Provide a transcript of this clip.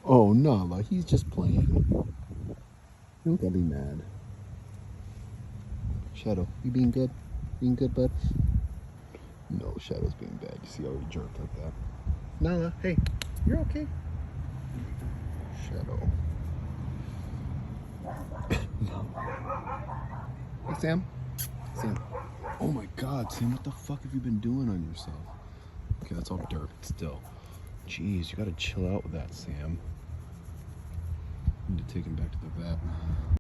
Oh, Nala, he's just playing. You don't gotta be mad. Shadow, you being good? Being good, bud? No, Shadow's being bad. You see how he jerked like that? Nala, hey, you're okay. Shadow. No. Hey, Sam. Sam. Oh my God, Sam, what the fuck have you been doing on yourself? Okay, that's all dirt still. Jeez, you gotta chill out with that, Sam. Need to take him back to the vet.